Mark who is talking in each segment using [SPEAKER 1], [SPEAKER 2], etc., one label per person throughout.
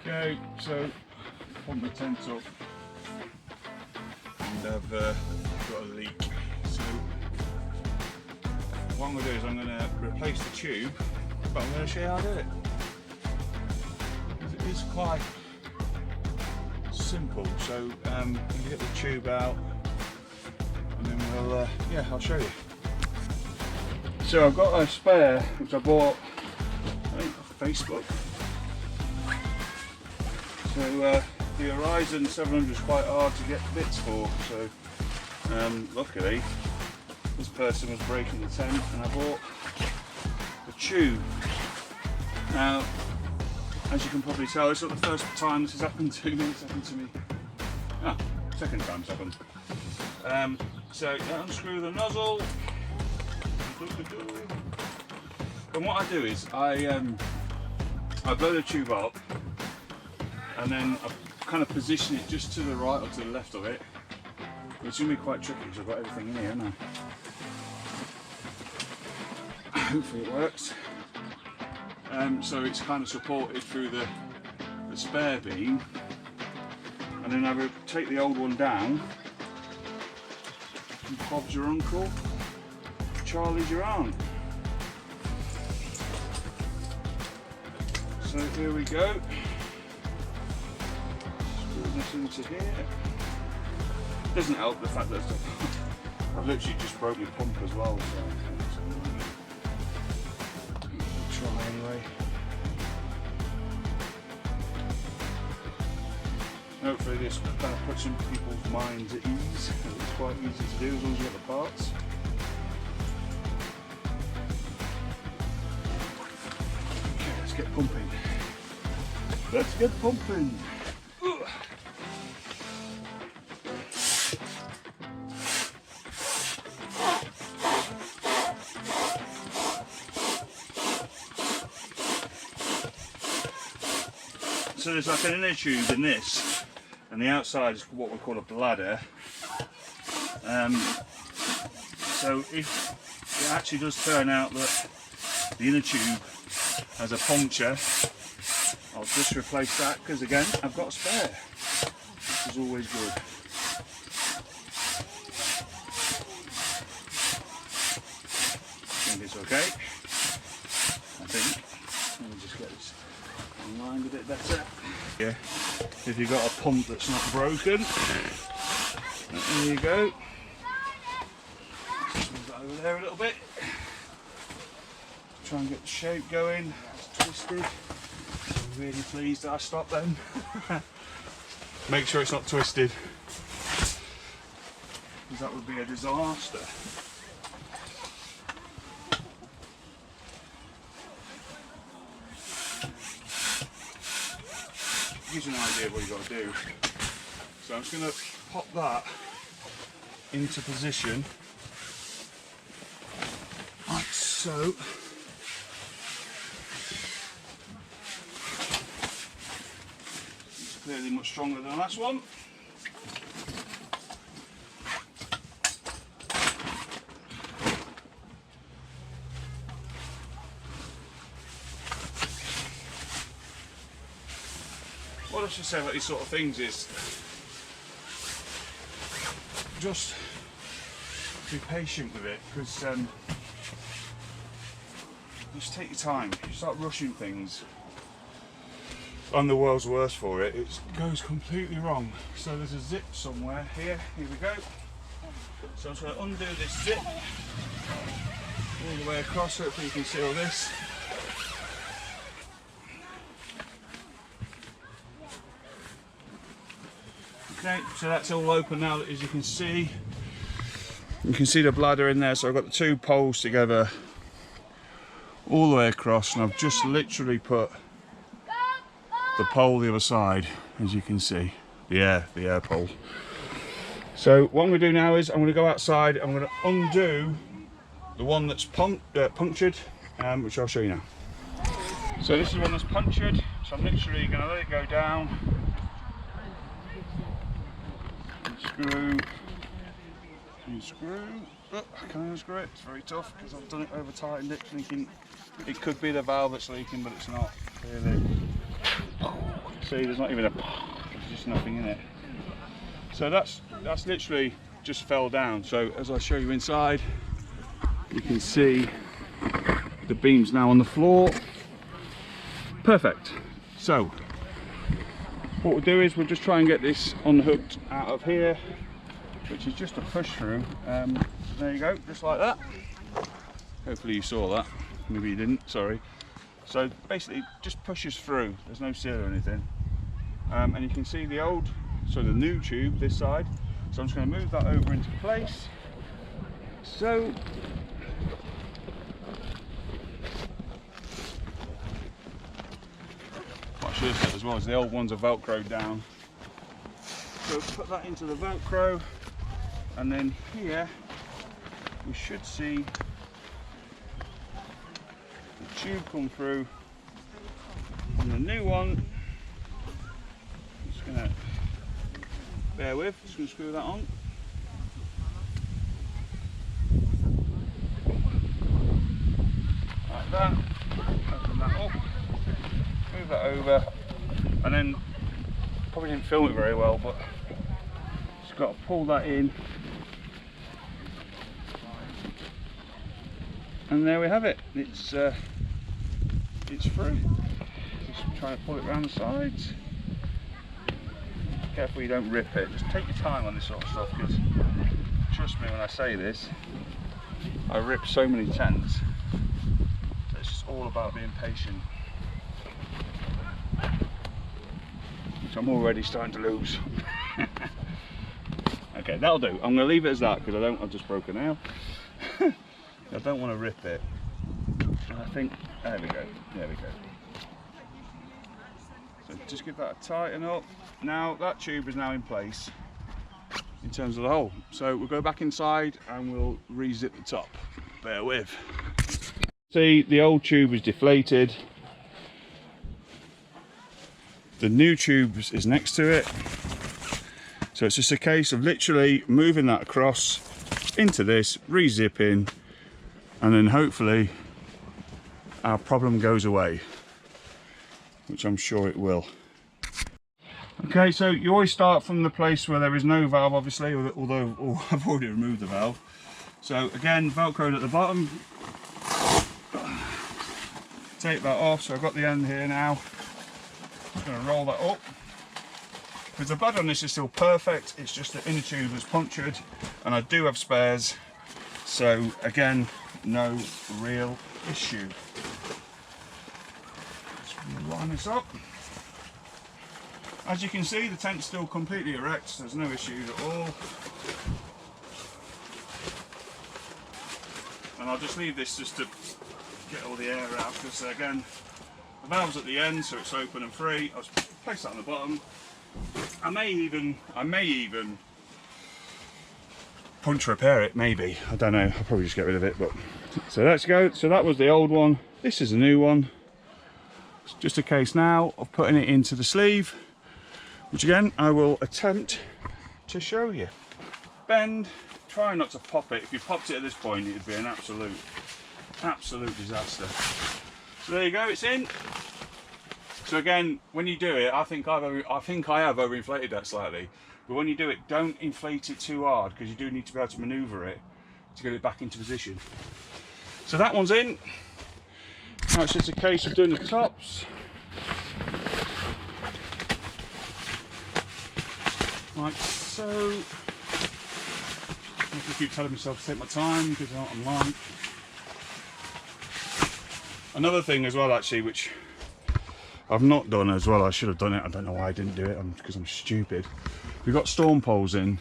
[SPEAKER 1] Okay, so pump the tent up and I've got a leak. So what I'm going to do is I'm going to replace the tube, but I'm going to show you how I do it. It is quite simple. So you get the tube out and then we'll, yeah, I'll show you. So I've got a spare which I bought, I think, off Facebook. So the Horizon 700 is quite hard to get bits for, so luckily this person was breaking the tent and I bought the tube. Now, as you can probably tell, it's not the first time this has happened to me, it's happened to me, second time it's happened. So you unscrew the nozzle, and what I do is I blow the tube up and then I kind of position it just to the right or to the left of it. It's going to be quite tricky because I've got everything in here, haven't I? Hopefully it works. So it's kind of supported through the spare beam, and then I will take the old one down and Bob's your uncle, Charlie's your aunt. So here we go. This into here. Doesn't help the fact that I've literally just broke my pump as well, so I'll try anyway. Hopefully this kind of puts some people's minds at ease. It's quite easy to do as long as you get the parts. Okay, let's get pumping. Let's get pumping. So there's like an inner tube in this, and the outside is what we call a bladder. So if it actually does turn out that the inner tube has a puncture, I'll just replace that, because again, I've got a spare, which is always good. I think it's okay. I think. Let me just get this aligned a bit better. Yeah, if you've got a pump that's not broken, there you go. Just move that over there a little bit. Try and get the shape going. It's twisted. I'm really pleased that I stopped then. Make sure it's not twisted, because that would be a disaster. Gives you an idea of what you've got to do. So I'm just going to pop that into position, like so. It's clearly much stronger than the last one. What I should say about these sort of things is just be patient with it, because just take your time. If you start rushing things, I'm the world's worst for it. It goes completely wrong. So there's a zip somewhere here. Here we go. So I'm just going to undo this zip all the way across. Hopefully you can see all this. Okay, so that's all open now, as you can see. You can see the bladder in there, so I've got the two poles together all the way across, and I've just literally put the pole the other side, as you can see, the air pole. So what I'm going to do now is I'm going to go outside, I'm going to undo the one that's punctured, which I'll show you now. So this is the one that's punctured, so I'm literally going to let it go down. Screw, oh, can I unscrew it? It's very tough because I've done it over tightened it, thinking it could be the valve that's leaking, but it's not, clearly. Oh, see there's not even there's just nothing in it. So that's literally just fell down. So as I show you inside, you can see the beams now on the floor. Perfect. So what we'll do is we'll just try and get this unhooked out of here, which is just a push through. There you go, just like that. Hopefully you saw that. Maybe you didn't, sorry. So basically just pushes through. There's no seal or anything. And you can see the new tube this side. So I'm just going to move that over into place. So what I should have said as well is the old ones are velcroed down. So put that into the velcro, and then here we should see the tube come through on the new one. I'm just going to bear with, just going to screw that on. Like that. Open that up. Move that over. And then, probably didn't film it very well, but just got to pull that in. And there we have it. It's through. Just trying to pull it around the sides. Careful you don't rip it. Just take your time on this sort of stuff, because trust me when I say this, I rip so many tents. So it's just all about being patient, which I'm already starting to lose. Okay, that'll do. I'm going to leave it as that because I've just broken out. I don't want to rip it. And I think, there we go. So just give that a tighten up. Now that tube is now in place in terms of the hole. So we'll go back inside and we'll re-zip the top. Bear with. See, the old tube is deflated. The new tube is next to it. So it's just a case of literally moving that across into this, re-zipping, and then hopefully our problem goes away, which I'm sure it will. Okay, so you always start from the place where there is no valve, obviously, although I've already removed the valve. So again, velcroed at the bottom. Take that off, so I've got the end here now. I'm going to roll that up. Because the bladder on this is still perfect, it's just the inner tube that's punctured, and I do have spares. So again, no real issue. Let's line this up. As you can see, the tent's still completely erect, so there's no issues at all. And I'll just leave this just to get all the air out, because again, the valve's at the end, so it's open and free. I'll place that on the bottom. I may even punch repair it, maybe. I don't know. I'll probably just get rid of it. But so let's go. So that was the old one. This is a new one. It's just a case now of putting it into the sleeve, which again I will attempt to show you. Bend. Try not to pop it. If you popped it at this point, it'd be an absolute disaster. So there you go. It's in. So again, when you do it, I think I have overinflated that slightly. But when you do it, don't inflate it too hard, because you do need to be able to manoeuvre it to get it back into position. So that one's in. Now it's just a case of doing the tops. Like so. I have to keep telling myself to take my time because I know what I'm like. Another thing as well, actually, which I've not done as well, I should have done it, I don't know why I didn't do it, because I'm stupid. We've got storm poles in.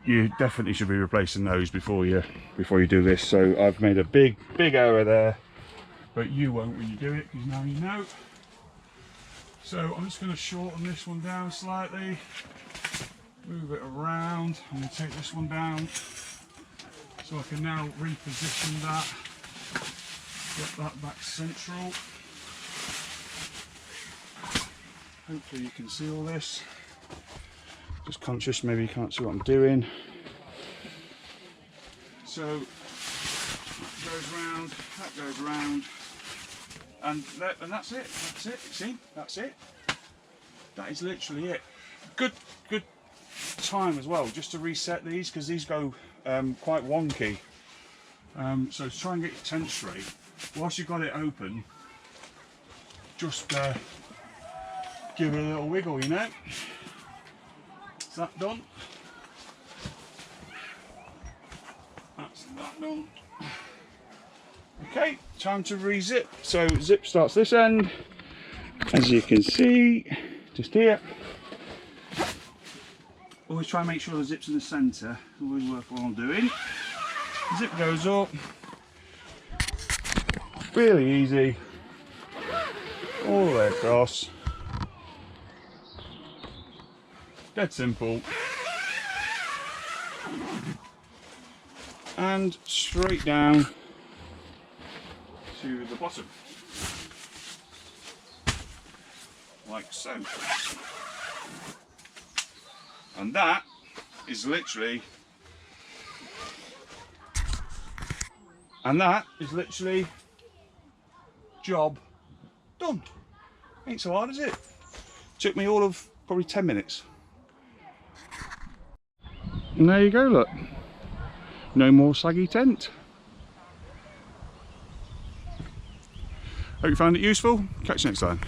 [SPEAKER 1] You definitely should be replacing those before you do this. So I've made a big error there, but you won't when you do it, because now you know. So I'm just going to shorten this one down slightly, move it around. I'm going to take this one down so I can now reposition that, get that back central. Hopefully you can see all this. Just conscious, maybe you can't see what I'm doing. So that goes round, And that's it. That's it. See, that's it. That is literally it. Good time as well, just to reset these, because these go quite wonky. So to try and get your tent straight, whilst you've got it open, just give it a little wiggle, you know. Is that done? That's that done. Okay, time to re-zip. So zip starts this end, as you can see, just here. Always try and make sure the zip's in the centre, always worth what I'm doing. Zip goes up, really easy, all the way across, dead simple, and straight down to the bottom, like so. And that is literally, job done. Ain't so hard, is it? Took me all of probably 10 minutes. And there you go, look. No more saggy tent. Hope you found it useful. Catch you next time.